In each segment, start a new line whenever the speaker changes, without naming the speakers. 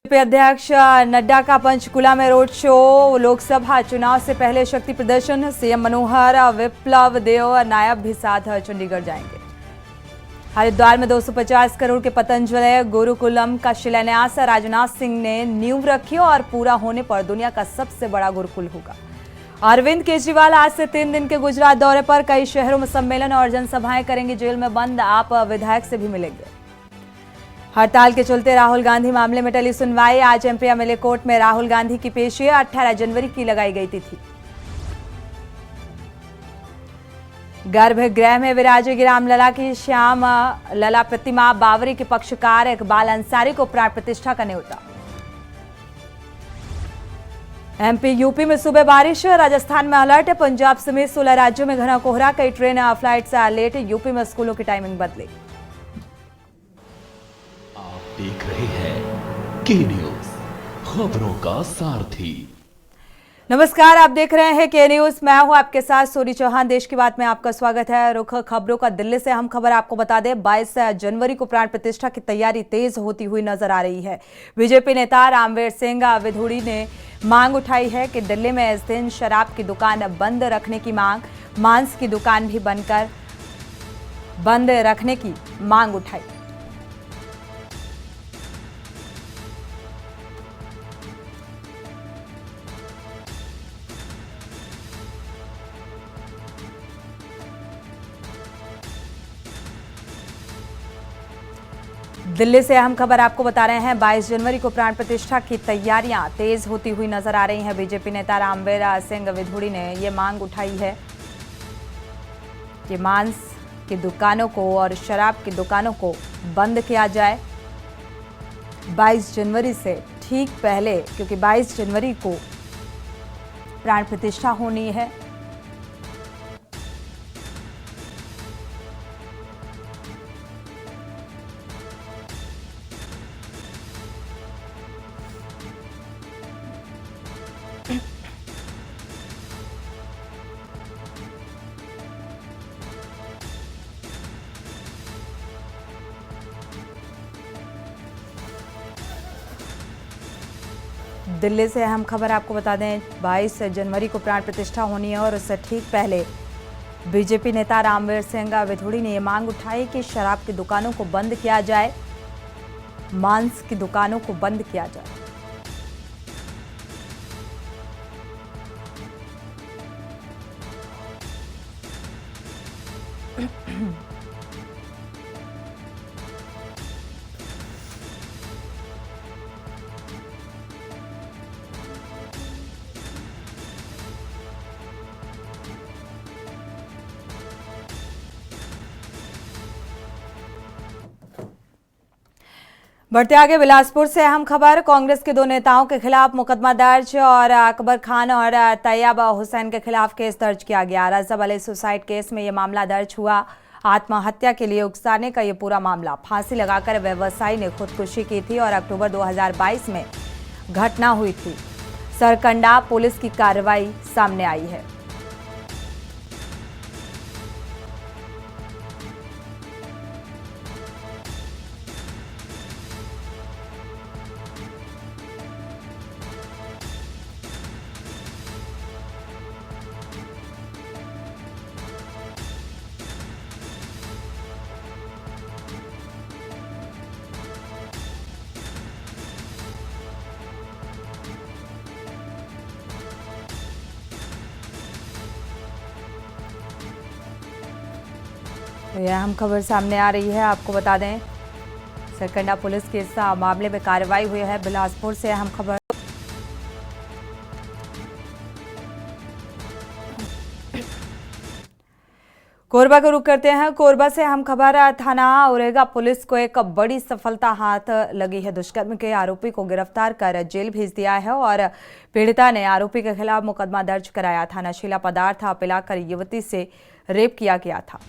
BJP अध्यक्ष नड्डा का पंचकुला में रोड शो। लोकसभा चुनाव से पहले शक्ति प्रदर्शन। सीएम मनोहर, विप्लव देव, नायब भी साथ चंडीगढ़ जाएंगे। हरिद्वार में 250 करोड़ के पतंजलि गुरुकुलम का शिलान्यास राजनाथ सिंह ने नींव रखी और पूरा होने पर दुनिया का सबसे बड़ा गुरुकुल होगा। अरविंद केजरीवाल आज से 3 दिन के गुजरात दौरे पर। कई शहरों में सम्मेलन और जनसभाएं करेंगे। जेल में बंद आप विधायक से भी मिलेंगे। हड़ताल के चलते राहुल गांधी मामले में टली सुनवाई। आज एमपी एमएलए कोर्ट में राहुल गांधी की पेशी। 18 जनवरी की लगाई गई तिथि। गर्भगृह में विराजेगी रामलला की श्याम लला प्रतिमा। बावरी के पक्षकार इकबाल अंसारी को प्राण प्रतिष्ठा का न्योता। एमपी यूपी में सुबह बारिश। राजस्थान में अलर्ट। पंजाब समेत 16 राज्यों में घना कोहरा। कई ट्रेन फ्लाइट्स लेट। यूपी में स्कूलों की टाइमिंग बदली।
देख रहे हैं के न्यूज, खबरों का सारथी।
नमस्कार, आप देख रहे हैं के न्यूज। मैं हूं आपके साथ सोनी चौहान। देश की बात में आपका स्वागत है। रुख खबरों का दिल्ली से हम खबर आपको बता दें। 22 जनवरी को प्राण प्रतिष्ठा की तैयारी तेज होती हुई नजर आ रही है। बीजेपी नेता रामवीर सिंह विधूड़ी ने मांग उठाई है कि दिल्ली में इस दिन शराब की दुकान बंद रखने की मांग। मांस की दुकान भी बंद रखने की मांग उठाई। दिल्ली से अहम खबर आपको बता रहे हैं। 22 जनवरी को प्राण प्रतिष्ठा की तैयारियां तेज होती हुई नजर आ रही हैं। बीजेपी नेता रामवीर सिंह विधूड़ी ने ये मांग उठाई है कि मांस की दुकानों को और शराब की दुकानों को बंद किया जाए 22 जनवरी से ठीक पहले, क्योंकि 22 जनवरी को प्राण प्रतिष्ठा होनी है। दिल्ली से अहम खबर आपको बता दें। 22 जनवरी को प्राण प्रतिष्ठा होनी है और उससे ठीक पहले बीजेपी नेता रामवीर सिंह विधूड़ी ने यह मांग उठाई कि शराब की दुकानों को बंद किया जाए, मांस की दुकानों को बंद किया जाए। बढ़ते आगे बिलासपुर से अहम खबर। कांग्रेस के 2 नेताओं के खिलाफ मुकदमा दर्ज और अकबर खान और तैयब हुसैन के खिलाफ केस दर्ज किया गया। रजब अली सुसाइड केस में यह मामला दर्ज हुआ। आत्महत्या के लिए उकसाने का यह पूरा मामला। फांसी लगाकर व्यवसायी ने खुदकुशी की थी और अक्टूबर 2022 में घटना हुई थी। सरकंडा पुलिस की कार्रवाई सामने आई है। तो यह अहम खबर सामने आ रही है। आपको बता दें, सरकंडा पुलिस के इस मामले में कार्रवाई हुई है। बिलासपुर से अहम खबर। कोरबा को रुख करते हैं। कोरबा से अहम खबर। थाना औरेगा पुलिस को एक बड़ी सफलता हाथ लगी है। दुष्कर्म के आरोपी को गिरफ्तार कर जेल भेज दिया है और पीड़िता ने आरोपी के खिलाफ मुकदमा दर्ज कराया था। नशीला पदार्थ पिलाकर युवती से रेप किया गया था।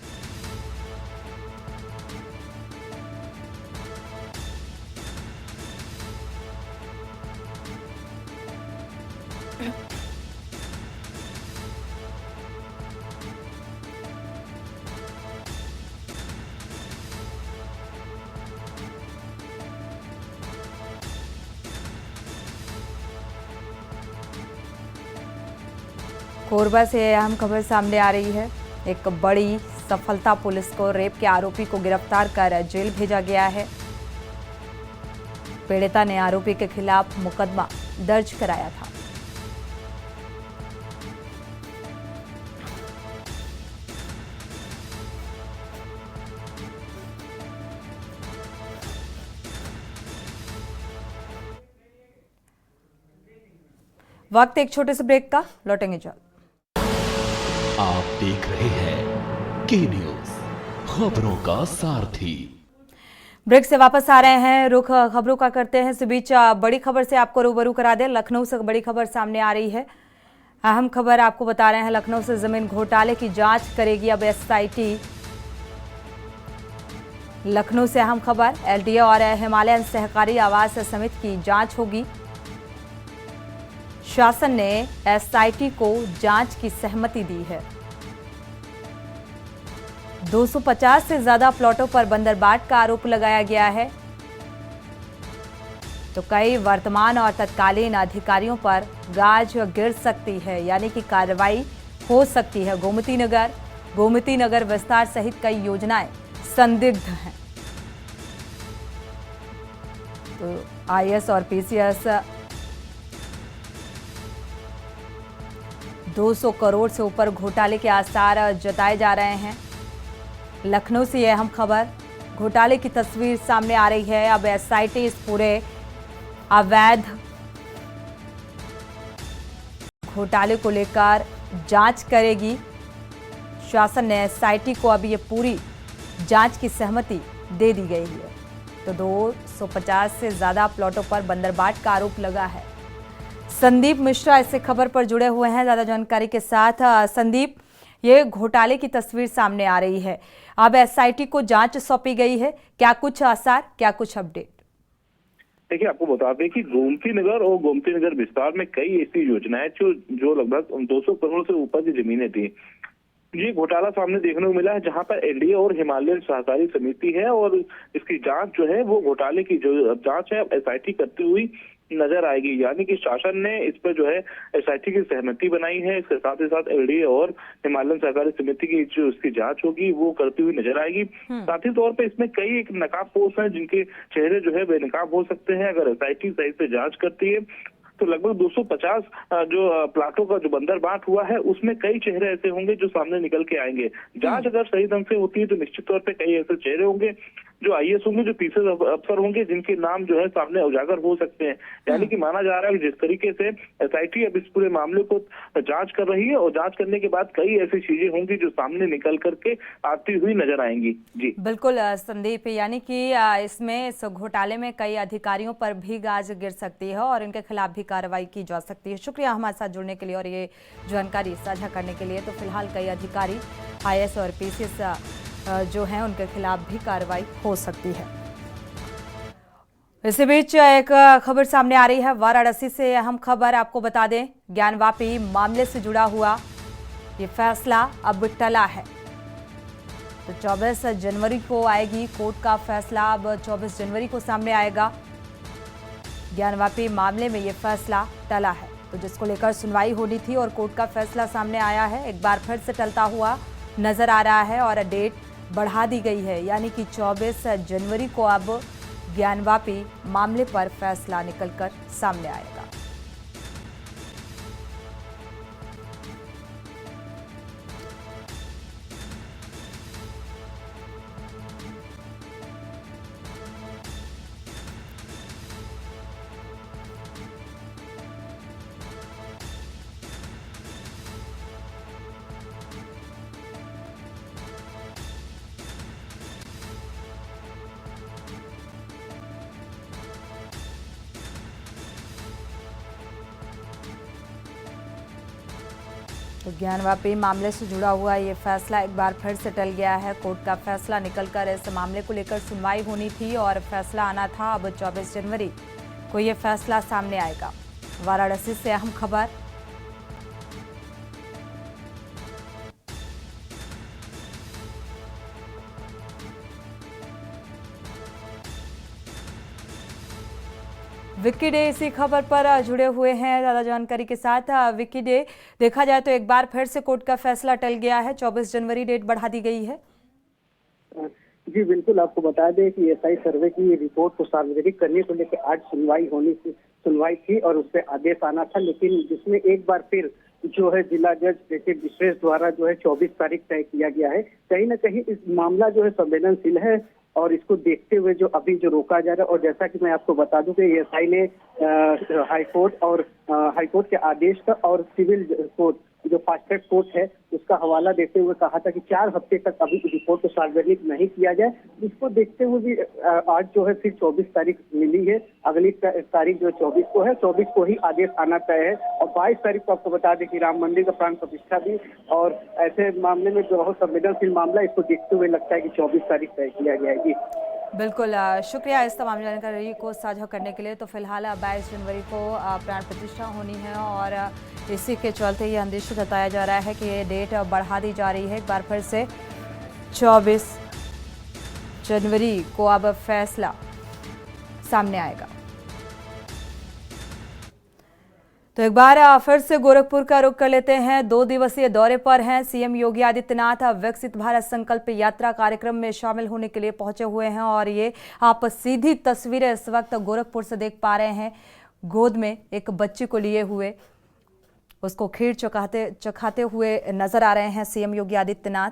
कोरबा से अहम खबर सामने आ रही है। एक बड़ी सफलता, पुलिस को रेप के आरोपी को गिरफ्तार कर जेल भेजा गया है। पीड़िता ने आरोपी के खिलाफ मुकदमा दर्ज कराया था। वक्त एक छोटे से ब्रेक का, लौटेंगे जल्द।
आप देख रहे हैं के न्यूज, खबरों का सारथी।
ब्रेक से वापस आ रहे हैं, रुख खबरों का करते हैं। इस बीच बड़ी खबर से आपको रूबरू करा दें। लखनऊ से बड़ी खबर सामने आ रही है। अहम खबर आपको बता रहे हैं, लखनऊ से जमीन घोटाले की जांच करेगी अब एसआईटी। लखनऊ से अहम खबर, एलडीए और हिमालयन सहकारी आवास समिति की जांच होगी। शासन ने एसआईटी को जांच की सहमति दी है। 250 से ज्यादा प्लॉटों पर बंदरबाट का आरोप लगाया गया है, तो कई वर्तमान और तत्कालीन अधिकारियों पर गाज गिर सकती है, यानी कि कार्रवाई हो सकती है। गोमती नगर विस्तार सहित कई योजनाएं संदिग्ध हैं। तो आईएएस और पीसीएस 200 करोड़ से ऊपर घोटाले के आसार जताए जा रहे हैं। लखनऊ से यह अहम खबर, घोटाले की तस्वीर सामने आ रही है। अब एसआईटी इस पूरे अवैध घोटाले को लेकर जांच करेगी। शासन ने एसआईटी को अब ये पूरी जांच की सहमति दे दी गई है। तो 250 से ज्यादा प्लॉटों पर बंदरबाट का आरोप लगा है। संदीप मिश्रा इससे खबर पर जुड़े हुए हैं ज्यादा जानकारी के साथ। संदीप, ये घोटाले की तस्वीर सामने आ रही है। अब एसआईटी को जांच सौंपी गई है, क्या कुछ आसार, क्या कुछ अपडेट?
देखिए, आपको बता दें कि गोमती नगर और गोमती नगर विस्तार में कई ऐसी योजनाएं जो लगभग 200 करोड़ से ऊपर की जमीनें थी। ये घोटाला सामने देखने को मिला है, जहां पर एलडीए और हिमालयन सहकारी समिति है और इसकी जांच जो है वो घोटाले की जो जांच है एसआईटी करती हुई नजर आएगी। यानी कि शासन ने इस पर जो है एसआईटी की सहमति बनाई है। इसके साथ ही साथ एलडीए और हिमालयन सहकारी समिति की जो इसकी जांच होगी वो करती हुई नजर आएगी। साथ ही तौर पे इसमें कई एक नकाबपोश हैं जिनके चेहरे जो है बेनकाब हो सकते हैं अगर एसआईटी सही से जांच करती है। तो लगभग 250 जो प्लाटों का जो बंदरबाट हुआ है उसमें कई चेहरे ऐसे होंगे जो सामने निकल के आएंगे। जांच अगर सही ढंग से होती है तो निश्चित तौर पे कई ऐसे चेहरे होंगे जो आईएएस होंगे, जो पीसीएस अफसर होंगे, जिनके नाम जो है सामने उजागर हो सकते हैं। यानी कि माना जा रहा है कि जिस तरीके से एसआईटी अब इस पूरे मामले को जांच कर रही है और जांच करने के बाद कई ऐसी चीजें होंगी जो सामने निकल करके आती हुई नजर आएंगी। जी
बिल्कुल संदीप, यानी कि इसमें इस घोटाले में कई अधिकारियों पर भी गाज गिर सकती है और इनके खिलाफ भी कार्रवाई की जा सकती है। शुक्रिया हमारे साथ जुड़ने के लिए और ये जानकारी साझा करने के लिए। तो फिलहाल कई अधिकारी आईएएस और पीसीएस जो हैं उनके खिलाफ भी कार्रवाई हो सकती है। इसी बीच एक खबर सामने आ रही है वाराणसी से। अहम खबर आपको बता दें, ज्ञानवापी मामले से जुड़ा हुआ ये फैसला अब टला है। तो 24 जनवरी को आएगी कोर्ट का फैसला। अब 24 जनवरी को सामने आएगा। ज्ञानवापी मामले में ये फैसला टला है, तो जिसको लेकर सुनवाई होनी थी और कोर्ट का फैसला सामने आया है, एक बार फिर से टलता हुआ नजर आ रहा है और डेट बढ़ा दी गई है। यानी कि 24 जनवरी को अब ज्ञानवापी मामले पर फैसला निकलकर सामने आएगा। तो ज्ञानवापी मामले से जुड़ा हुआ ये फैसला एक बार फिर से टल गया है। कोर्ट का फैसला निकलकर इस मामले को लेकर सुनवाई होनी थी और फैसला आना था। अब 24 जनवरी को ये फैसला सामने आएगा। वाराणसी से अहम खबर, विकी डे इसी खबर पर जुड़े हुए हैं ज़्यादा जानकारी के साथ। विकी डे, देखा जाए तो एक बार फिर से कोर्ट का फैसला टल गया है, 24 जनवरी डेट बढ़ा दी गई है।
जी बिल्कुल, आपको बता दें कि एसआई सर्वे की रिपोर्ट को सार्वजनिक करने को लेकर आज सुनवाई थी और उस पर आदेश आना था, लेकिन जिसमें एक बार फिर जो है जिला जज के विशेष द्वारा जो है 24 तारीख तय किया गया है। कहीं ना कहीं इस मामला जो है संवेदनशील है और इसको देखते हुए जो अभी जो रोका जा रहा है, और जैसा कि मैं आपको बता दूं कि एसआई ने हाईकोर्ट के आदेश का और सिविल कोर्ट जो फास्ट ट्रैक कोर्ट है उसका हवाला देते हुए कहा था कि 4 हफ्ते तक अभी रिपोर्ट को सार्वजनिक नहीं किया जाए। इसको देखते हुए भी आज जो है फिर 24 तारीख मिली है। अगली तारीख जो 24 को है, 24 को ही आदेश आना तय है। और 22 तारीख को आपको बता दें कि राम मंदिर का प्राण प्रतिष्ठा भी, और ऐसे मामले में जो बहुत संवेदनशील मामला, इसको देखते हुए लगता है कि 24 तारीख तय किया गया है। जी
बिल्कुल, शुक्रिया इस तमाम जानकारी को साझा करने के लिए। तो फिलहाल 22 जनवरी को प्राण प्रतिष्ठा होनी है और इसी के चलते ये अंदेशा जताया जा रहा है कि ये डेट बढ़ा दी जा रही है। एक बार फिर से 24 जनवरी को अब फैसला सामने आएगा। तो एक बार फिर से गोरखपुर का रुख कर लेते हैं। 2 दिवसीय दौरे पर हैं सीएम योगी आदित्यनाथ। विकसित भारत संकल्प यात्रा कार्यक्रम में शामिल होने के लिए पहुंचे हुए हैं और ये आप सीधी तस्वीरें इस वक्त गोरखपुर से देख पा रहे हैं। गोद में एक बच्ची को लिए हुए उसको खीर चखाते हुए नजर आ रहे हैं सीएम योगी आदित्यनाथ।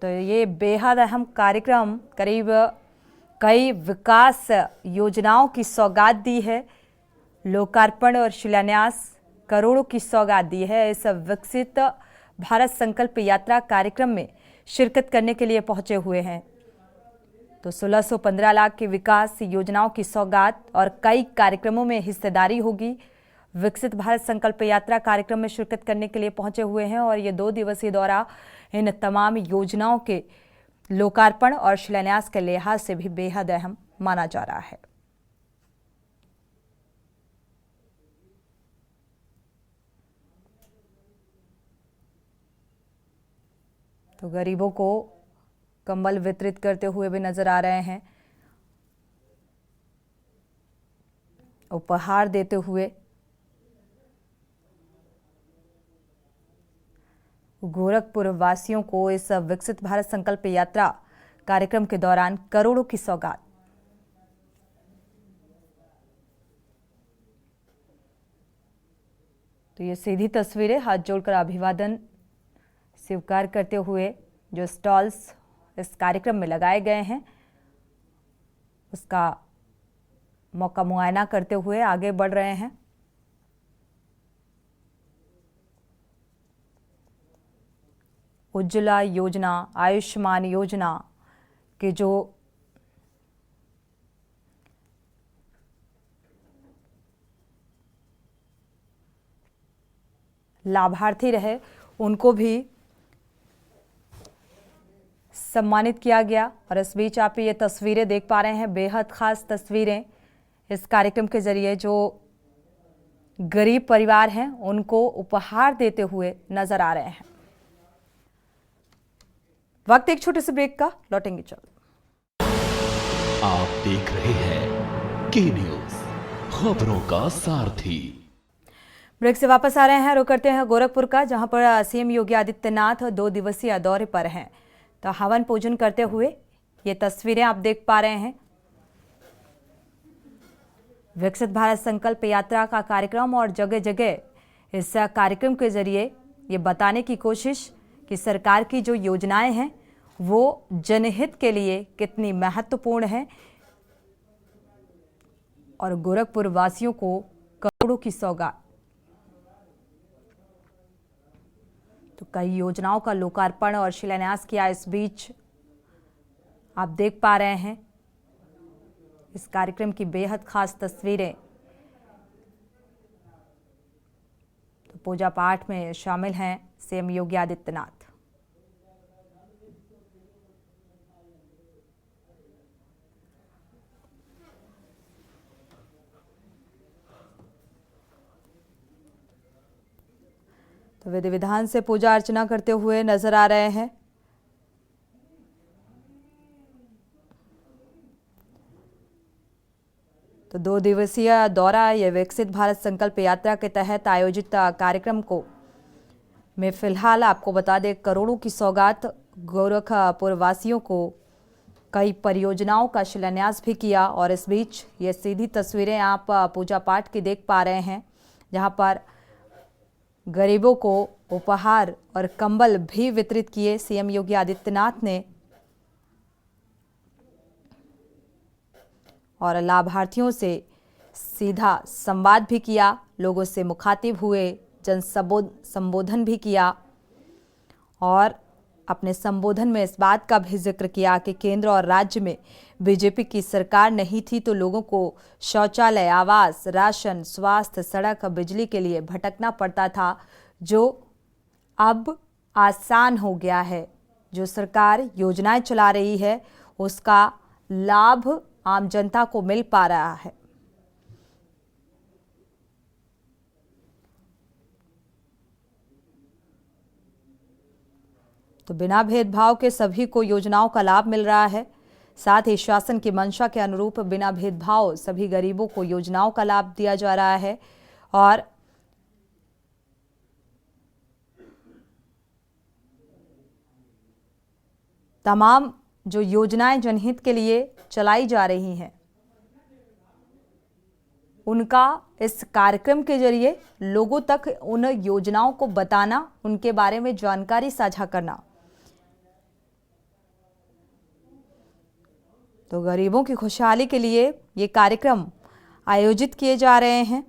तो ये बेहद अहम कार्यक्रम, करीब कई विकास योजनाओं की सौगात दी है। लोकार्पण और शिलान्यास, करोड़ों की सौगात दी है। इस विकसित भारत संकल्प यात्रा कार्यक्रम में शिरकत करने के लिए पहुंचे हुए हैं। तो 1615 लाख की विकास योजनाओं की सौगात और कई कार्यक्रमों में हिस्सेदारी होगी। विकसित भारत संकल्प यात्रा कार्यक्रम में शिरकत करने के लिए पहुंचे हुए हैं और ये 2 दिवसीय दौरा इन तमाम योजनाओं के लोकार्पण और शिलान्यास के लिहाज से भी बेहद अहम माना जा रहा है। तो गरीबों को कंबल वितरित करते हुए भी नजर आ रहे हैं, उपहार देते हुए। गोरखपुर वासियों को इस विकसित भारत संकल्प यात्रा कार्यक्रम के दौरान करोड़ों की सौगात। तो ये सीधी तस्वीरें हाथ जोड़कर अभिवादन स्वीकार करते हुए जो स्टॉल्स इस कार्यक्रम में लगाए गए हैं उसका मौका मुआयना करते हुए आगे बढ़ रहे हैं। उज्ज्वला योजना, आयुष्मान योजना के जो लाभार्थी रहे उनको भी सम्मानित किया गया। और इस बीच आप ये तस्वीरें देख पा रहे हैं, बेहद खास तस्वीरें। इस कार्यक्रम के जरिए जो गरीब परिवार हैं उनको उपहार देते हुए नजर आ रहे हैं। वक्त एक छोटे से ब्रेक का, लौटेंगे चल।
आप देख रहे हैं के न्यूज, खबरों का सारथी।
ब्रेक से वापस आ रहे हैं, रुक करते हैं गोरखपुर का, जहां पर सीएम योगी आदित्यनाथ 2 दिवसीय दौरे पर हैं। तो हवन पूजन करते हुए ये तस्वीरें आप देख पा रहे हैं। विकसित भारत संकल्प यात्रा का कार्यक्रम और जगह जगह इस कार्यक्रम के जरिए ये बताने की कोशिश कि सरकार की जो योजनाएं हैं वो जनहित के लिए कितनी महत्वपूर्ण हैं और गोरखपुर वासियों को करोड़ों की सौगात। तो कई योजनाओं का लोकार्पण और शिलान्यास किया। इस बीच आप देख पा रहे हैं इस कार्यक्रम की बेहद खास तस्वीरें। तो पूजा पाठ में शामिल हैं सीएम योगी आदित्यनाथ। तो विधि विधान से पूजा अर्चना करते हुए नजर आ रहे हैं। तो 2 दिवसीय दौरा ये विकसित भारत संकल्प यात्रा के तहत आयोजित कार्यक्रम को में फिलहाल आपको बता दें, करोड़ों की सौगात, गोरखपुर वासियों को कई परियोजनाओं का शिलान्यास भी किया। और इस बीच ये सीधी तस्वीरें आप पूजा पाठ की देख पा रहे हैं, जहां पर गरीबों को उपहार और कंबल भी वितरित किए सीएम योगी आदित्यनाथ ने। और लाभार्थियों से सीधा संवाद भी किया, लोगों से मुखातिब हुए, जन संबोधन भी किया। और अपने संबोधन में इस बात का भी जिक्र किया कि केंद्र और राज्य में बीजेपी की सरकार नहीं थी तो लोगों को शौचालय, आवास, राशन, स्वास्थ्य, सड़क, बिजली के लिए भटकना पड़ता था, जो अब आसान हो गया है। जो सरकार योजनाएं चला रही है उसका लाभ आम जनता को मिल पा रहा है। तो बिना भेदभाव के सभी को योजनाओं का लाभ मिल रहा है। साथ ही शासन की मंशा के अनुरूप बिना भेदभाव सभी गरीबों को योजनाओं का लाभ दिया जा रहा है। और तमाम जो योजनाएं जनहित के लिए चलाई जा रही हैं, उनका इस कार्यक्रम के जरिए लोगों तक उन योजनाओं को बताना, उनके बारे में जानकारी साझा करना। तो गरीबों की खुशहाली के लिए ये कार्यक्रम आयोजित किए जा रहे हैं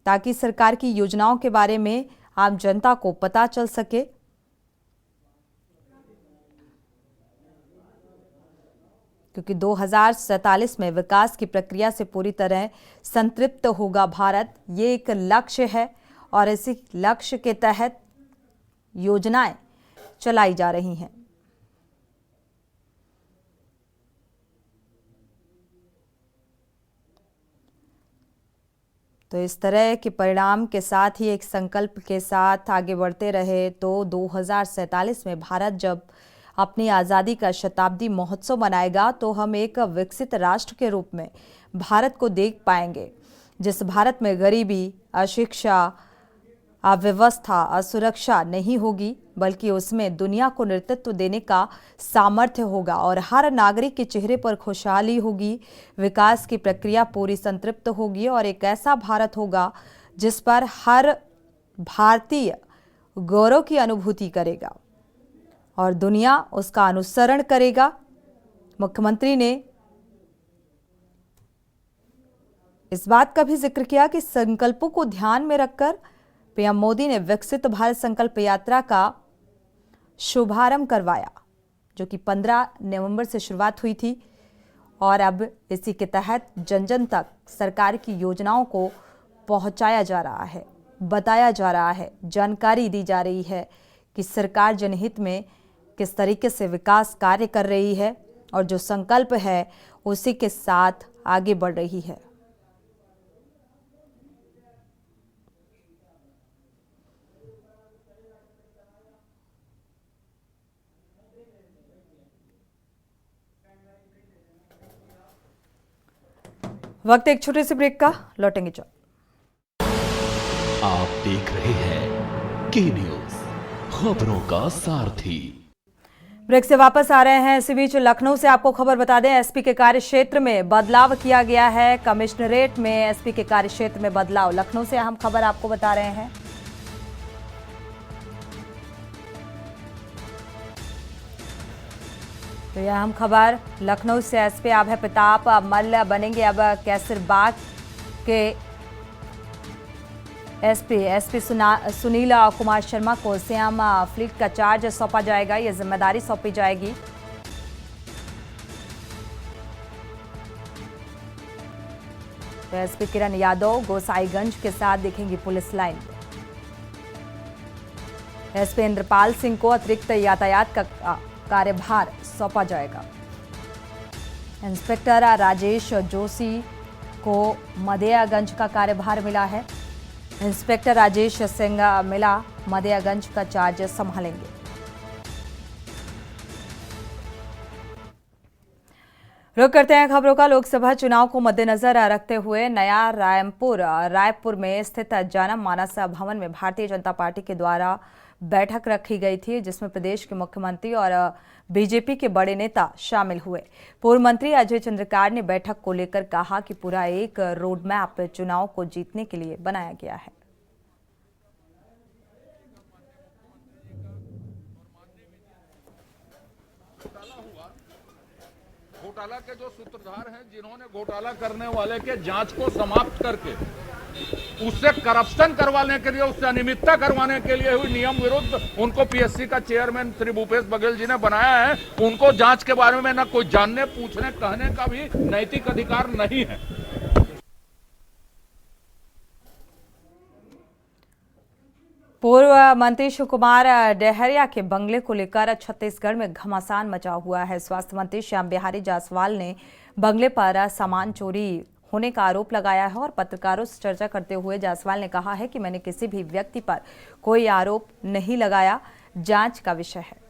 ताकि सरकार की योजनाओं के बारे में आम जनता को पता चल सके। क्योंकि 2047 में विकास की प्रक्रिया से पूरी तरह संतृप्त होगा भारत, ये एक लक्ष्य है और इसी लक्ष्य के तहत योजनाएं चलाई जा रही हैं। तो इस तरह के परिणाम के साथ ही एक संकल्प के साथ आगे बढ़ते रहे तो 2047 में भारत जब अपनी आज़ादी का शताब्दी महोत्सव मनाएगा तो हम एक विकसित राष्ट्र के रूप में भारत को देख पाएंगे, जिस भारत में गरीबी, अशिक्षा, अव्यवस्था, असुरक्षा नहीं होगी, बल्कि उसमें दुनिया को नेतृत्व देने का सामर्थ्य होगा और हर नागरिक के चेहरे पर खुशहाली होगी, विकास की प्रक्रिया पूरी संतृप्त होगी और एक ऐसा भारत होगा जिस पर हर भारतीय गौरव की अनुभूति करेगा और दुनिया उसका अनुसरण करेगा। मुख्यमंत्री ने इस बात का भी जिक्र किया कि संकल्पों को ध्यान में रखकर पीएम मोदी ने विकसित भारत संकल्प यात्रा का शुभारंभ करवाया, जो कि 15 नवंबर से शुरुआत हुई थी और अब इसी के तहत जन जन तक सरकार की योजनाओं को पहुंचाया जा रहा है, बताया जा रहा है, जानकारी दी जा रही है कि सरकार जनहित में किस तरीके से विकास कार्य कर रही है और जो संकल्प है उसी के साथ आगे बढ़ रही है। वक्त एक छोटे से ब्रेक का, लौटेंगे जब।
आप देख रहे हैं के न्यूज, खबरों का सारथी।
ब्रेक से वापस आ रहे हैं। इसी बीच लखनऊ से आपको खबर बता दें, एसपी के कार्यक्षेत्र में बदलाव किया गया है। कमिश्नरेट में एसपी के कार्यक्षेत्र में बदलाव। लखनऊ से अहम खबर आपको बता रहे हैं। तो यह अहम खबर लखनऊ से, एसपी अभय प्रताप मल्ल बनेंगे अब कैसरबाग के एसपी सुनील कुमार शर्मा को सीएम फ्लीट का चार्ज सौंपा जाएगा, यह जिम्मेदारी सौंपी जाएगी। तो एसपी किरण यादव गोसाईगंज के साथ दिखेंगी police line. SP Indrapal Singh को अतिरिक्त यातायात का कार्यभार सौंपा जाएगा। इंस्पेक्टर राजेश जोशी को मदेयागंज का कार्यभार मिला है। इंस्पेक्टर राजेश सिंह मिला मदियागंज का चार्ज संभालेंगे। रुक करते हैं खबरों का। लोकसभा चुनाव को मद्देनजर रखते हुए नया रायपुर में स्थित जनम मानस भवन में भारतीय जनता पार्टी के द्वारा बैठक रखी गई थी, जिसमें प्रदेश के मुख्यमंत्री और बीजेपी के बड़े नेता शामिल हुए। पूर्व मंत्री अजय चंद्रकार ने बैठक को लेकर कहा कि पूरा एक रोड मैप चुनाव को जीतने के लिए बनाया गया है।
घोटाला के जो सूत्रधार हैं, जिन्होंने घोटाला करने वाले के जांच को समाप्त करके उससे करप्शन करवाने के लिए, उससे अनियमितता करवाने के लिए हुई नियम विरुद्ध उनको पीएससी का चेयरमैन श्री भूपेश बघेल जी ने बनाया है। उनको जांच के बारे में न कोई जानने, पूछने, कहने का भी नैतिक अधिकार नहीं है।
पूर्व मंत्री शिव कुमार डहरिया के बंगले को लेकर छत्तीसगढ़ में घमासान मचा हुआ है। स्वास्थ्य मंत्री श्याम बिहारी जायसवाल ने बंगले पर सामान चोरी होने का आरोप लगाया है और पत्रकारों से चर्चा करते हुए जायसवाल ने कहा है कि मैंने किसी भी व्यक्ति पर कोई आरोप नहीं लगाया, जांच का विषय है।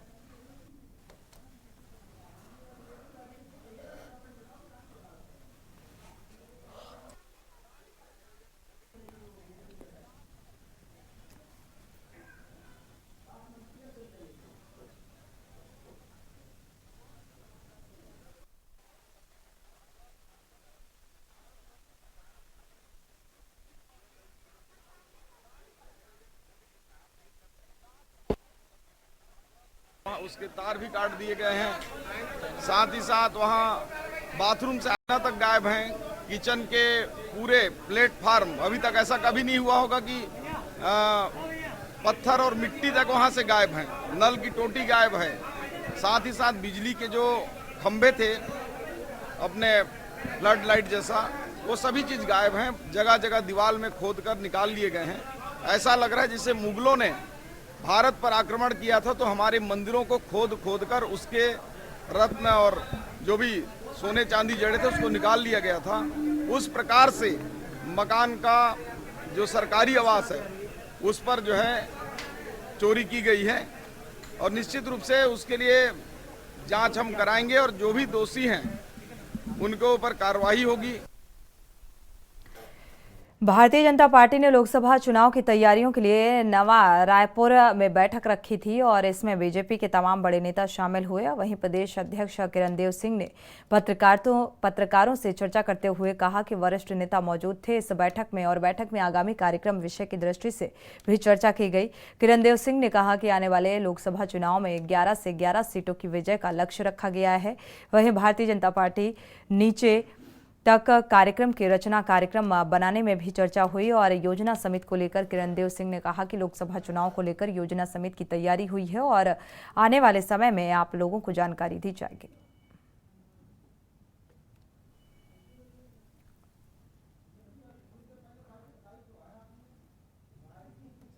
उसके तार भी काट दिए गए हैं, साथ ही साथ वहाँ बाथरूम से आना तक गायब हैं। किचन के पूरे प्लेटफार्म, अभी तक ऐसा कभी नहीं हुआ होगा कि पत्थर और मिट्टी तक वहाँ से गायब हैं। नल की टोटी गायब है, साथ ही साथ बिजली के जो खंभे थे अपने फ्लड लाइट जैसा, वो सभी चीज़ गायब हैं। जगह जगह दीवार में खोद कर निकाल लिए गए हैं। ऐसा लग रहा है जैसे मुगलों ने भारत पर आक्रमण किया था तो हमारे मंदिरों को खोद कर उसके रत्न और जो भी सोने चांदी जड़े थे उसको निकाल लिया गया था। उस प्रकार से मकान का जो सरकारी आवास है उस पर जो है चोरी की गई है और निश्चित रूप से उसके लिए जांच हम कराएंगे और जो भी दोषी हैं उनके ऊपर कार्रवाई होगी।
भारतीय जनता पार्टी ने लोकसभा चुनाव की तैयारियों के लिए नवा रायपुर में बैठक रखी थी और इसमें बीजेपी के तमाम बड़े नेता शामिल हुए। वहीं प्रदेश अध्यक्ष किरणदेव सिंह ने पत्रकारों से चर्चा करते हुए कहा कि वरिष्ठ नेता मौजूद थे इस बैठक में और बैठक में आगामी कार्यक्रम विषय की दृष्टि से भी चर्चा की गई। किरणदेव सिंह ने कहा कि आने वाले लोकसभा चुनाव में 11 से 11 सीटों की विजय का लक्ष्य रखा गया है। वहीं भारतीय जनता पार्टी नीचे तक कार्यक्रम की रचना, कार्यक्रम बनाने में भी चर्चा हुई और योजना समिति को लेकर किरणदेव सिंह ने कहा कि लोकसभा चुनाव को लेकर योजना समिति की तैयारी हुई है और आने वाले समय में आप लोगों को जानकारी दी जाएगी।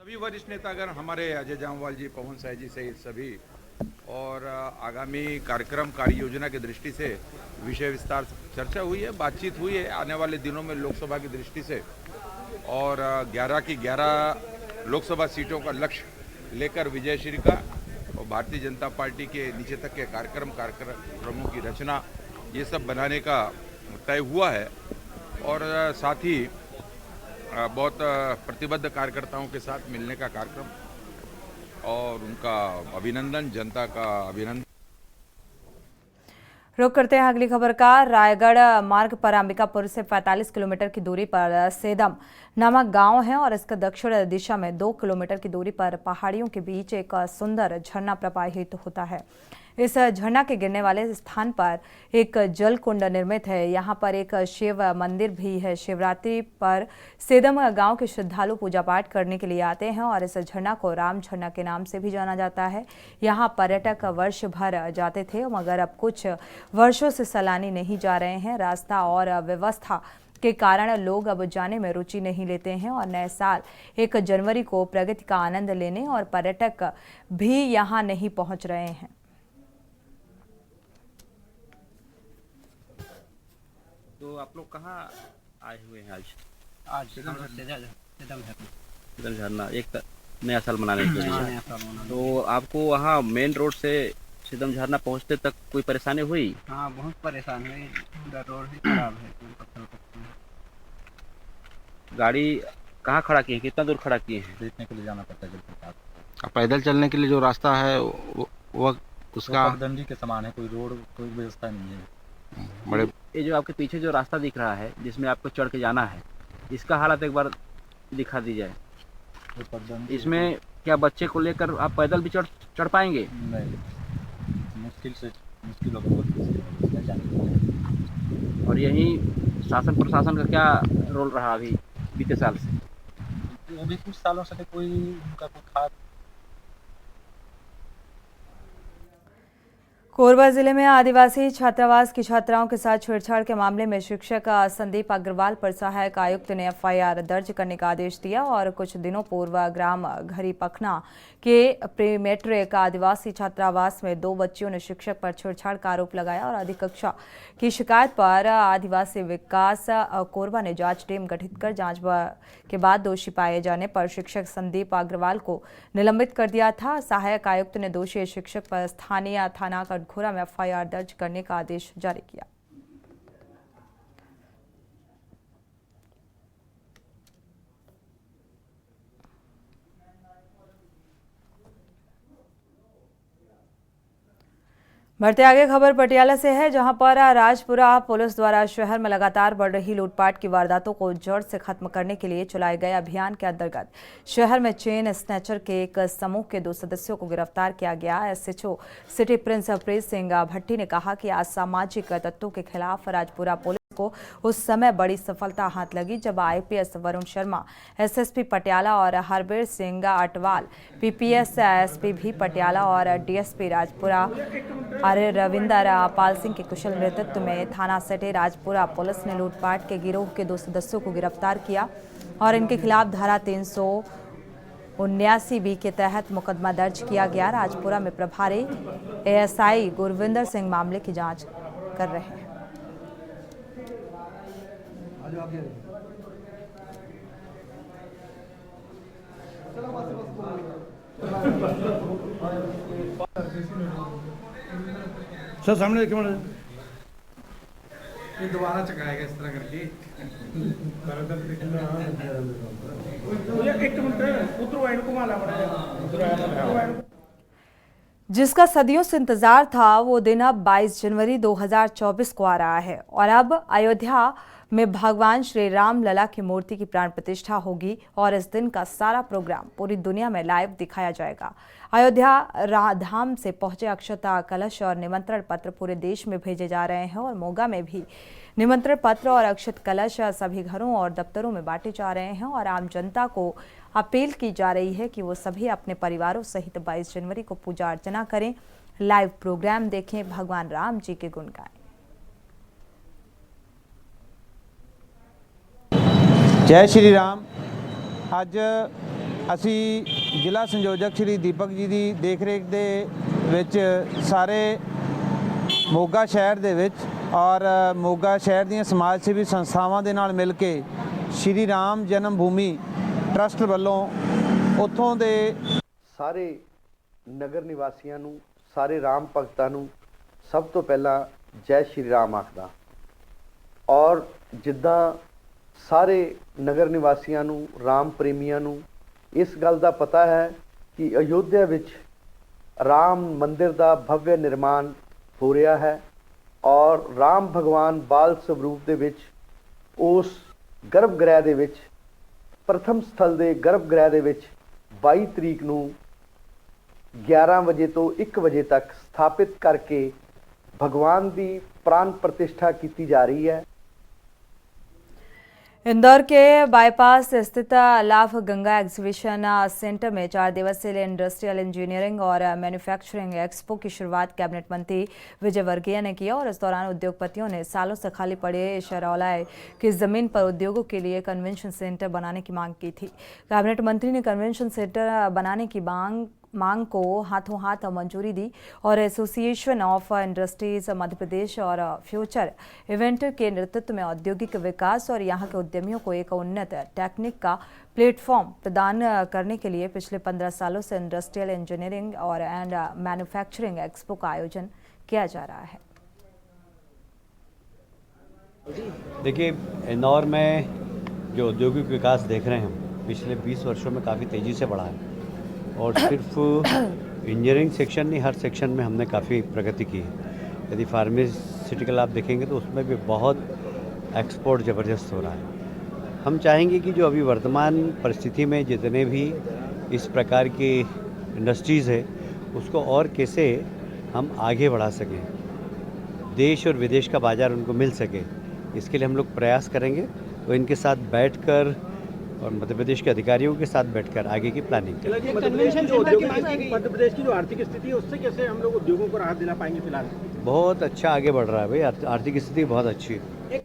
सभी वरिष्ठ नेतागण, हमारे अजय जामवाल जी, पवन साय जी सहित सभी, और आगामी कार्यक्रम कार्य योजना की दृष्टि से विषय विस्तार चर्चा हुई है, बातचीत हुई है आने वाले दिनों में लोकसभा की दृष्टि से, और 11 की 11 लोकसभा सीटों का लक्ष्य लेकर विजयश्री का और भारतीय जनता पार्टी के नीचे तक के कार्यक्रमों की रचना, ये सब बनाने का तय हुआ है। और साथ ही बहुत प्रतिबद्ध कार्यकर्ताओं के साथ मिलने का कार्यक्रम और उनका अभिनंदन, जनता का अभिनंदन।
रुक करते हैं अगली खबर का। रायगढ़ मार्ग पर अंबिकापुर से 45 किलोमीटर की दूरी पर सेदम नामक गांव है और इसका दक्षिण दिशा में 2 किलोमीटर की दूरी पर पहाड़ियों के बीच एक सुंदर झरना प्रवाहित होता है। इस झरना के गिरने वाले स्थान पर एक जल कुंड निर्मित है। यहाँ पर एक शिव मंदिर भी है। शिवरात्रि पर सेदम गांव के श्रद्धालु पूजा पाठ करने के लिए आते हैं और इस झरना को राम झरना के नाम से भी जाना जाता है। यहाँ पर्यटक वर्ष भर जाते थे मगर अब कुछ वर्षों से सैलानी नहीं जा रहे हैं। रास्ता और व्यवस्था के कारण लोग अब जाने में रुचि नहीं लेते हैं और नए साल 1 जनवरी को प्रगति का आनंद लेने और पर्यटक भी यहाँ नहीं पहुँच रहे हैं।
तो आप लोग कहाँ आए हुए हैं आज?
सेदम है।
शीतल झरना नया साल मनाने के लिए। तो आपको वहाँ मेन रोड से शीतल झरना पहुँचते तक कोई परेशानी हुई?
हाँ, बहुत परेशान हुई, पूरा रोड ही खराब है, पत्थर पत्थर।
गाड़ी कहाँ खड़ा किए हैं, कितना दूर खड़ा किए हैं?
देखने के लिए जाना पड़ता है जल्द।
पैदल चलने के लिए जो रास्ता है वो उसका
पगडंडी के समान है, कोई रोड कोई व्यवस्था नहीं है।
बड़े
ये जो आपके पीछे जो रास्ता दिख रहा है जिसमें आपको चढ़ के जाना है, इसका हालत एक बार दिखा दी जाए। इसमें क्या बच्चे को लेकर आप पैदल भी चढ़ पाएंगे?
नहीं, मुश्किल होगा, बहुत मुश्किल है जाने के लिए।
और यही शासन प्रशासन का क्या रोल रहा अभी बीते साल से?
अभी कुछ सालों से कोई उनका कोई खास।
कोरबा जिले में आदिवासी छात्रावास की छात्राओं के साथ छेड़छाड़ के मामले में शिक्षक संदीप अग्रवाल पर सहायक आयुक्त ने एफआईआर दर्ज करने का आदेश दिया और कुछ दिनों पूर्व ग्राम घरी पखना के प्री मैट्रिक आदिवासी छात्रावास में 2 बच्चियों ने शिक्षक पर छेड़छाड़ का आरोप लगाया और अधिकक्षा की शिकायत पर आदिवासी विकास कोरबा ने जांच टीम गठित कर जांच के बाद दोषी पाए जाने पर शिक्षक संदीप अग्रवाल को निलंबित कर दिया था। सहायक आयुक्त ने दोषी शिक्षक पर स्थानीय थाना कटघोरा में एफआईआर दर्ज करने का आदेश जारी किया। बढ़ते आगे खबर पटियाला से है, जहां पर राजपुरा पुलिस द्वारा शहर में लगातार बढ़ रही लूटपाट की वारदातों को जड़ से खत्म करने के लिए चलाए गए अभियान के अंतर्गत शहर में चेन स्नैचर के एक समूह के 2 सदस्यों को गिरफ्तार किया गया। SHO city Prince Preet Singh भट्टी ने कहा कि असामाजिक तत्वों के खिलाफ राजपुरा पुलिस को उस समय बड़ी सफलता हाथ लगी जब आईपीएस वरुण शर्मा, एसएसपी पटियाला और हरबीर सिंह अटवाल, पीपीएस एसपी भी पटियाला और डीएसपी राजपुरा आर्य रविंदर पाल सिंह के कुशल नेतृत्व में थाना सिटी राजपुरा पुलिस ने लूटपाट के गिरोह के 2 सदस्यों को गिरफ्तार किया और इनके खिलाफ धारा 379B के तहत मुकदमा दर्ज किया गया। राजपुरा में प्रभारी एएसआई गुरविंदर सिंह मामले की जांच कर रहे हैं।
सर सामने देखिए मैडम, ये दोबारा चकाएगा इस तरह करके। एक मिनट उतरो एंड को माला पड़ेगा।
जिसका सदियों से इंतजार था वो दिन अब 22 जनवरी 2024 को आ रहा है और अब अयोध्या में भगवान श्री राम लला की मूर्ति की प्राण प्रतिष्ठा होगी और इस दिन का सारा प्रोग्राम पूरी दुनिया में लाइव दिखाया जाएगा। अयोध्या धाम से पहुंचे अक्षता कलश और निमंत्रण पत्र पूरे देश में भेजे जा रहे हैं और मोगा में भी निमंत्रण पत्र और अक्षत कलश सभी घरों और दफ्तरों में बांटे जा रहे हैं और आम जनता को अपील की जा रही है कि वो सभी अपने परिवारों सहित 22 जनवरी को पूजा अर्चना करें, लाइव प्रोग्राम देखें, भगवान राम जी के गुण गाएं।
जय श्री राम। ਅੱਜ ਅਸੀਂ ਜ਼ਿਲ੍ਹਾ ਸੰਯੋਜਕ ਸ਼੍ਰੀ ਦੀਪਕ ਜੀ ਦੀ ਦੇਖਰੇਖ ਦੇ ਵਿੱਚ ਸਾਰੇ ਮੋਗਾ ਸ਼ਹਿਰ ਦੇ ਵਿੱਚ ਔਰ ਮੋਗਾ ਸ਼ਹਿਰ ਦੀਆਂ ਸਮਾਜ ਸੇਵੀ ਸੰਸਥਾਵਾਂ ਦੇ ਨਾਲ ਮਿਲ ਕੇ ਸ਼੍ਰੀ ਰਾਮ ਜਨਮ ਭੂਮੀ ਟਰਸਟ ਵੱਲੋਂ ਉੱਥੋਂ ਦੇ
ਸਾਰੇ ਨਗਰ ਨਿਵਾਸੀਆਂ ਨੂੰ, ਸਾਰੇ ਰਾਮ ਭਗਤਾਂ ਨੂੰ ਸਭ ਤੋਂ ਪਹਿਲਾਂ ਜੈ ਸ਼੍ਰੀ ਰਾਮ ਆਖਦਾ ਔਰ ਜਿੱਦਾਂ ਸਾਰੇ ਨਗਰ ਨਿਵਾਸੀਆਂ ਨੂੰ, ਰਾਮ ਪ੍ਰੇਮੀਆਂ ਨੂੰ ਇਸ ਗੱਲ ਦਾ ਪਤਾ ਹੈ ਕਿ ਅਯੋਧਿਆ ਵਿੱਚ ਰਾਮ ਮੰਦਿਰ ਦਾ ਭਵਯ ਨਿਰਮਾਣ ਹੋ ਰਿਹਾ ਹੈ ਔਰ ਰਾਮ ਭਗਵਾਨ ਬਾਲ ਸਰੂਪ ਦੇ ਵਿੱਚ ਉਸ ਗਰਭ ਗ੍ਰਹਿ ਦੇ ਵਿੱਚ ਪ੍ਰਥਮ ਸਥਲ ਦੇ ਗਰਭ ਗ੍ਰਹਿ ਦੇ ਵਿੱਚ 22 ਤਰੀਕ ਨੂੰ 11 ਵਜੇ ਤੋਂ 1 ਵਜੇ ਤੱਕ ਸਥਾਪਿਤ ਕਰਕੇ ਭਗਵਾਨ ਦੀ ਪ੍ਰਾण प्रतिष्ठा की जा रही है।
इंदौर के बाईपास स्थित लाभ गंगा एग्जीबिशन सेंटर में 4 दिवसीय इंडस्ट्रियल इंजीनियरिंग और मैन्युफैक्चरिंग एक्सपो की शुरुआत कैबिनेट मंत्री विजय वर्गीय ने किया और इस दौरान उद्योगपतियों ने सालों से खाली पड़े शरौलाए की जमीन पर उद्योगों के लिए कन्वेंशन सेंटर बनाने की मांग की थी। कैबिनेट मंत्री ने कन्वेंशन सेंटर बनाने की मांग मांग को हाथों हाथ मंजूरी दी और association of industries Madhya Pradesh और फ्यूचर इवेंट के नेतृत्व में औद्योगिक विकास और यहाँ के उद्यमियों को एक उन्नत टेक्निक का प्लेटफॉर्म प्रदान करने के लिए पिछले 15 सालों से इंडस्ट्रियल इंजीनियरिंग और मैन्युफैक्चरिंग एक्सपो का आयोजन किया जा रहा है।
देखिए, इंदौर में जो औद्योगिक विकास देख रहे हैं हम पिछले 20 वर्षों में काफ़ी तेज़ी से बढ़ा है और सिर्फ इंजीनियरिंग सेक्शन नहीं, हर सेक्शन में हमने काफ़ी प्रगति की है। यदि फार्मास्यूटिकल आप देखेंगे तो उसमें भी बहुत एक्सपोर्ट ज़बरदस्त हो रहा है। हम चाहेंगे कि जो अभी वर्तमान परिस्थिति में जितने भी इस प्रकार की इंडस्ट्रीज़ है उसको और कैसे हम आगे बढ़ा सकें, देश और विदेश का बाज़ार उनको मिल सके, इसके लिए हम लोग प्रयास करेंगे। तो इनके साथ बैठकर और मध्य प्रदेश के अधिकारियों के साथ बैठकर आगे की प्लानिंग करेंगे।
मध्य प्रदेश की जो आर्थिक स्थिति है उससे कैसे हम लोग उद्योगों को राहत दिला पाएंगे? फिलहाल
बहुत अच्छा आगे बढ़ रहा है भाई, आर्थिक स्थिति बहुत अच्छी है।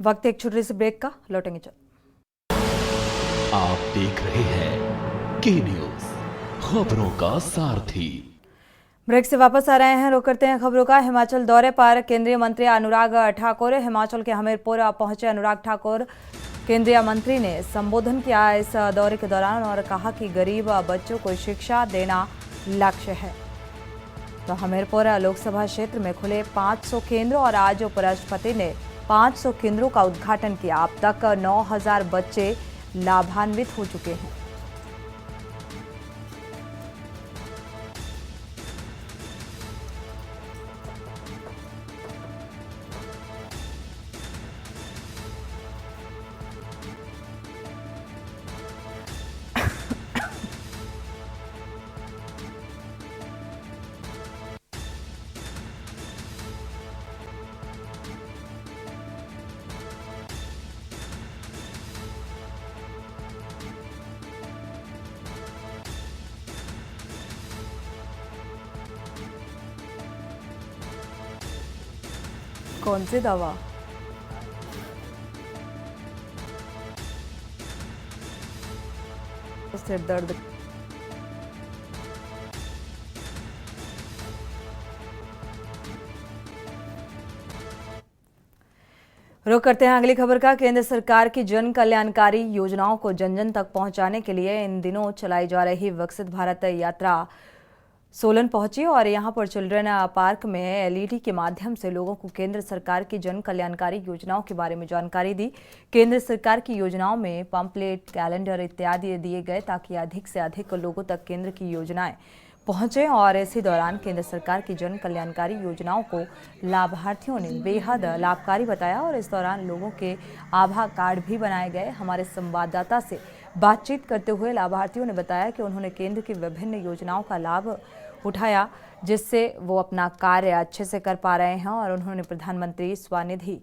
वक्त एक छोटे से ब्रेक का, लौटेंगे चल।
आप देख रहे हैं के न्यूज़, खबरों का सारथी।
ब्रेक से वापस आ रहे हैं, रुक करते हैं खबरों का। हिमाचल दौरे पर केंद्रीय मंत्री अनुराग ठाकुर। हिमाचल के हमीरपुर पहुंचे अनुराग ठाकुर। केंद्रीय मंत्री ने संबोधन किया इस दौरे के दौरान और कहा कि गरीब बच्चों को शिक्षा देना लक्ष्य है। तो हमीरपुर लोकसभा क्षेत्र में खुले 500 केंद्र और आज उपराष्ट्रपति ने 500 केंद्रों का उद्घाटन किया। अब तक 9000 बच्चे लाभान्वित हो चुके हैं। कौन सी दवा? सिर दर्द। रुक करते हैं अगली खबर का। केंद्र सरकार की जन कल्याणकारी योजनाओं को जन जन तक पहुंचाने के लिए इन दिनों चलाई जा रही विकसित भारत यात्रा सोलन पहुंची और यहां पर चिल्ड्रन पार्क में एलईडी के माध्यम से लोगों को केंद्र सरकार की जन कल्याणकारी योजनाओं के बारे में जानकारी दी। केंद्र सरकार की योजनाओं में पंपलेट, कैलेंडर इत्यादि दिए गए ताकि अधिक से अधिक लोगों तक केंद्र की योजनाएं पहुंचे और इसी दौरान केंद्र सरकार की जन कल्याणकारी योजनाओं को लाभार्थियों ने बेहद लाभकारी बताया और इस दौरान लोगों के आभा कार्ड भी बनाए गए। हमारे संवाददाता से बातचीत करते हुए लाभार्थियों ने बताया कि उन्होंने केंद्र की विभिन्न योजनाओं का लाभ उठाया जिससे वो अपना कार्य अच्छे से कर पा रहे हैं और उन्होंने प्रधानमंत्री स्वनिधि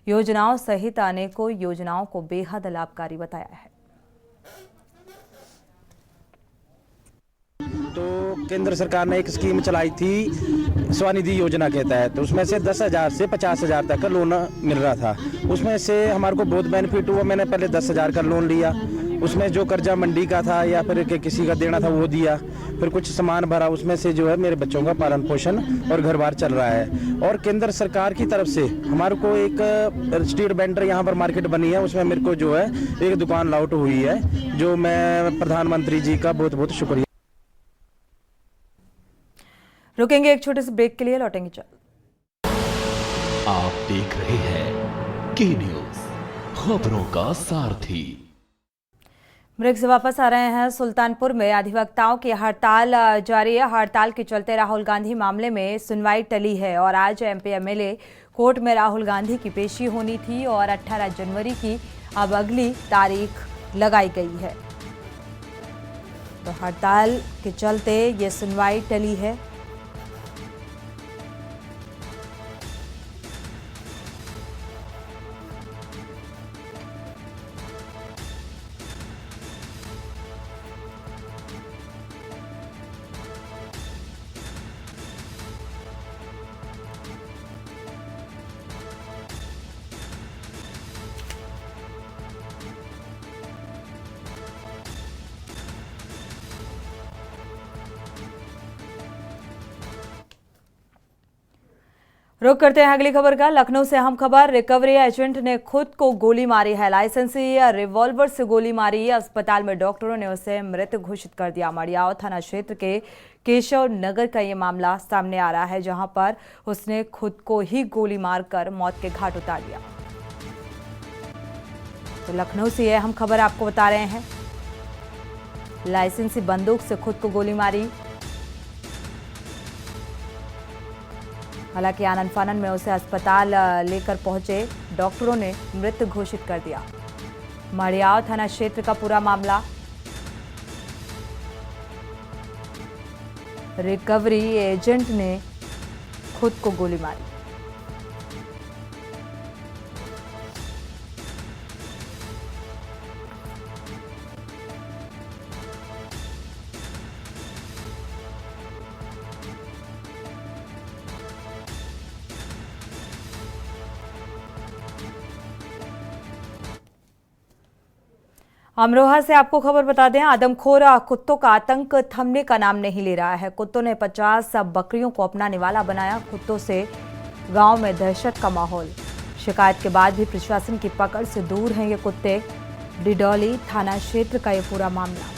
योजनाओं सहित अनेकों योजनाओं को बेहद लाभकारी बताया है।
तो केंद्र सरकार ने एक स्कीम चलाई थी स्वनिधि योजना के तहत, तो उसमें से 10,000 से 50,000 तक का लोन मिल रहा था। उसमें से हमारे को बहुत बेनिफिट हुआ। मैंने पहले 10,000 का लोन लिया, उसमें जो कर्जा मंडी का था या फिर किसी का देना था वो दिया, फिर कुछ सामान भरा, उसमें से जो है मेरे बच्चों का पालन पोषण और घर बार चल रहा है। और केंद्र सरकार की तरफ से हमारे को एक स्ट्रीट वेंडर यहाँ पर मार्केट बनी है, उसमें मेरे को जो है एक दुकान लॉट हुई है, जो मैं प्रधानमंत्री जी का बहुत बहुत शुक्रिया।
रुकेंगे एक छोटे से ब्रेक के लिए, लौटेंगे चल।
आप देख रहे हैं के न्यूज़, खबरों का सारथी।
ब्रेक से वापस आ रहे हैं। सुल्तानपुर में अधिवक्ताओं की हड़ताल जारी है। हड़ताल के चलते राहुल गांधी मामले में सुनवाई टली है और आज एमपी एमएलए कोर्ट में राहुल गांधी की पेशी होनी थी और 18 जनवरी की अब अगली तारीख लगाई गई है। तो हड़ताल के चलते ये सुनवाई टली है। रुक करते हैं अगली खबर का। लखनऊ से अहम खबर, रिकवरी एजेंट ने खुद को गोली मारी है। लाइसेंसी रिवॉल्वर से गोली मारी। अस्पताल में डॉक्टरों ने उसे मृत घोषित कर दिया। मड़ियाव थाना क्षेत्र के केशव नगर का ये मामला सामने आ रहा है, जहां पर उसने खुद को ही गोली मारकर मौत के घाट उतार दिया। तो लखनऊ से यह अहम खबर आपको बता रहे हैं। लाइसेंसी बंदूक से खुद को गोली मारी। हालांकि आनन फानन में उसे अस्पताल लेकर पहुंचे डॉक्टरों ने मृत घोषित कर दिया। मड़ियाव थाना क्षेत्र का पूरा मामला। रिकवरी एजेंट ने खुद को गोली मारी। अमरोहा से आपको खबर बता दें, आदमखोर कुत्तों का आतंक थमने का नाम नहीं ले रहा है। कुत्तों ने 50 बकरियों को अपना निवाला बनाया। कुत्तों से गांव में दहशत का माहौल। शिकायत के बाद भी प्रशासन की पकड़ से दूर हैं ये कुत्ते। डिडौली थाना क्षेत्र का ये पूरा मामला।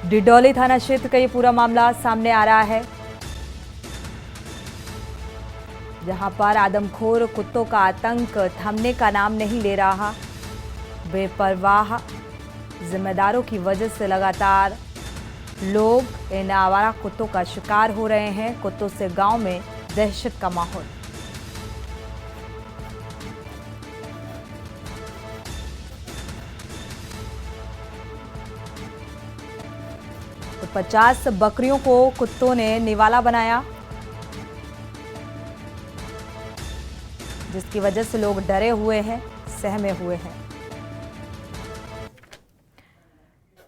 डिडौली थाना क्षेत्र का ये पूरा मामला सामने आ रहा है, जहां पर आदमखोर कुत्तों का आतंक थमने का नाम नहीं ले रहा। बेपरवाह जिम्मेदारों की वजह से लगातार लोग इन आवारा कुत्तों का शिकार हो रहे हैं। कुत्तों से गांव में दहशत का माहौल। तो 50 बकरियों को कुत्तों ने निवाला बनाया, जिसकी वजह से लोग डरे हुए हैं, सहमे हुए हैं।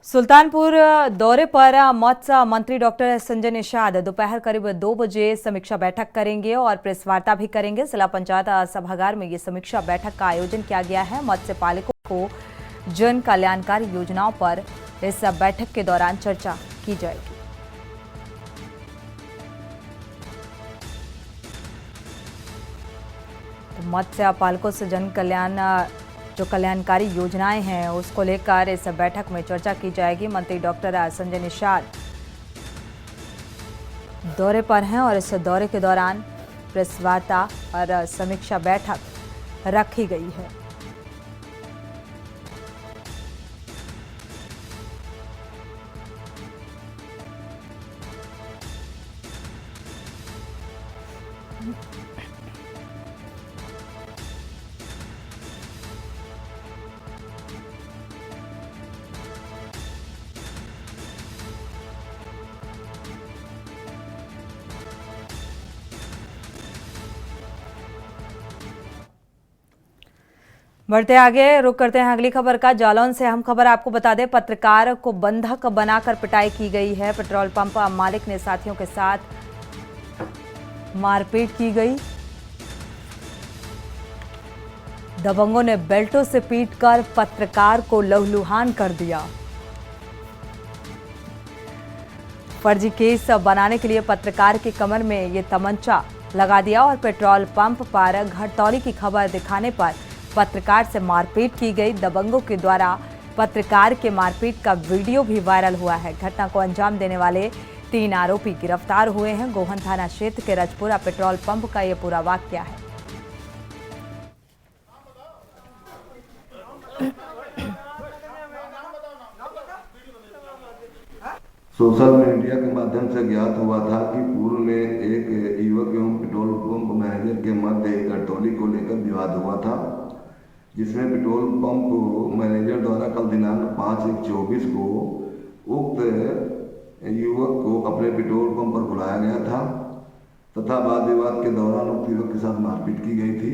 सुल्तानपुर दौरे पर मत्स्य मंत्री डॉक्टर संजय निषाद दोपहर करीब 2 बजे समीक्षा बैठक करेंगे और प्रेस वार्ता भी करेंगे। जिला पंचायत सभागार में ये समीक्षा बैठक का आयोजन किया गया है। मत्स्य पालकों को जन कल्याणकारी योजनाओं पर इस बैठक के दौरान चर्चा की जाएगी। तो मत्स्य पालकों से जन कल्याण जो कल्याणकारी योजनाएं हैं उसको लेकर इस बैठक में चर्चा की जाएगी। मंत्री डॉक्टर संजय निषाद दौरे पर हैं और इस दौरे के दौरान प्रेस वार्ता और समीक्षा बैठक रखी गई है। बढ़ते आगे, रुक करते हैं अगली खबर का। जालौन से अहम खबर आपको बता दें, पत्रकार को बंधक बनाकर पिटाई की गई है। पेट्रोल पंप मालिक ने साथियों के साथ मारपीट की गई। दबंगों ने बेल्टों से पीटकर पत्रकार को लहूलुहान कर दिया। फर्जी केस बनाने के लिए पत्रकार के कमर में ये तमंचा लगा दिया और पेट्रोल पंप पर घटतौली की खबर दिखाने पर पत्रकार से मारपीट की गई। दबंगों के द्वारा पत्रकार के मारपीट का वीडियो भी वायरल हुआ है। घटना को अंजाम देने वाले 3 आरोपी गिरफ्तार हुए हैं। गोहन थाना क्षेत्र के रजपुरा पेट्रोल पंप का यह पूरा वाकया है।
सोशल मीडिया के माध्यम से ज्ञात हुआ था कि पूर्व में एक युवक एवं पेट्रोल पंप मैनेजर के मध्य घटतौली को लेकर विवाद हुआ था, जिसमें पेट्रोल पंप मैनेजर द्वारा कल दिनांक 5/1/24 को उक्त युवक को अपने पेट्रोल पंप पर बुलाया गया था तथा वाद विवाद के दौरान उक्त युवक के साथ मारपीट की गई थी।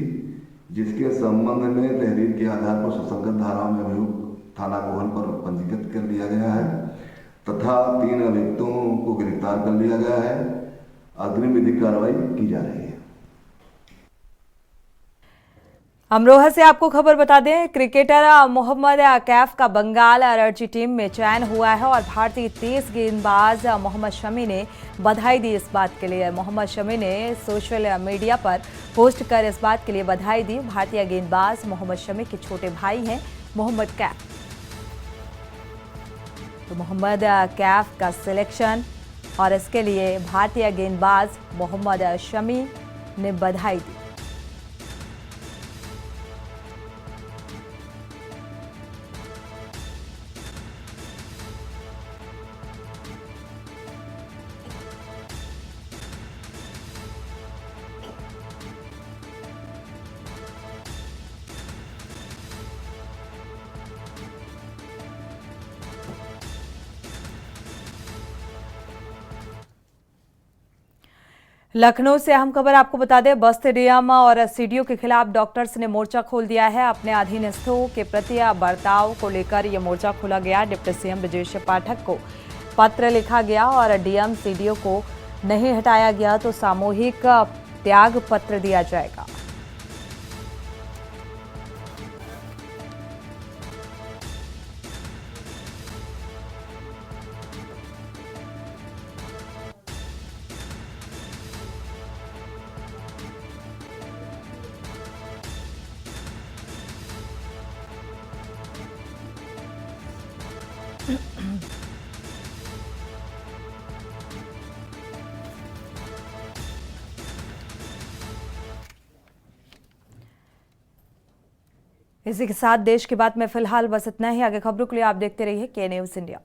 जिसके संबंध में तहरीर के आधार पर सुसंगत धाराओं में अभियुक्त थाना कोहल पर पंजीकृत कर लिया गया है तथा 3 अभियुक्तों को गिरफ्तार कर लिया गया है। अग्रिम विधिक कार्रवाई की जा रही है।
अमरोहा से आपको खबर बता दें, क्रिकेटर मोहम्मद कैफ का बंगाल रणजी टीम में चयन हुआ है और भारतीय तेज गेंदबाज मोहम्मद शमी ने बधाई दी इस बात के लिए। मोहम्मद शमी ने सोशल मीडिया पर पोस्ट कर इस बात के लिए बधाई दी। भारतीय गेंदबाज मोहम्मद शमी के छोटे भाई हैं मोहम्मद कैफ। तो मोहम्मद कैफ का सिलेक्शन और इसके लिए भारतीय गेंदबाज मोहम्मद शमी ने बधाई दी। लखनऊ से अहम खबर आपको बता दें, बस स्टेडियम और सीडीओ के खिलाफ डॉक्टर्स ने मोर्चा खोल दिया है। अपने अधीनस्थों के प्रति बर्ताव को लेकर यह मोर्चा खोला गया। डिप्टी सीएम ब्रजेश पाठक को पत्र लिखा गया और डीएम सीडीओ को नहीं हटाया गया तो सामूहिक त्याग पत्र दिया जाएगा। इसी के साथ देश की बात में फिलहाल बस इतना ही। आगे खबरों के लिए आप देखते रहिए के न्यूज़ इंडिया।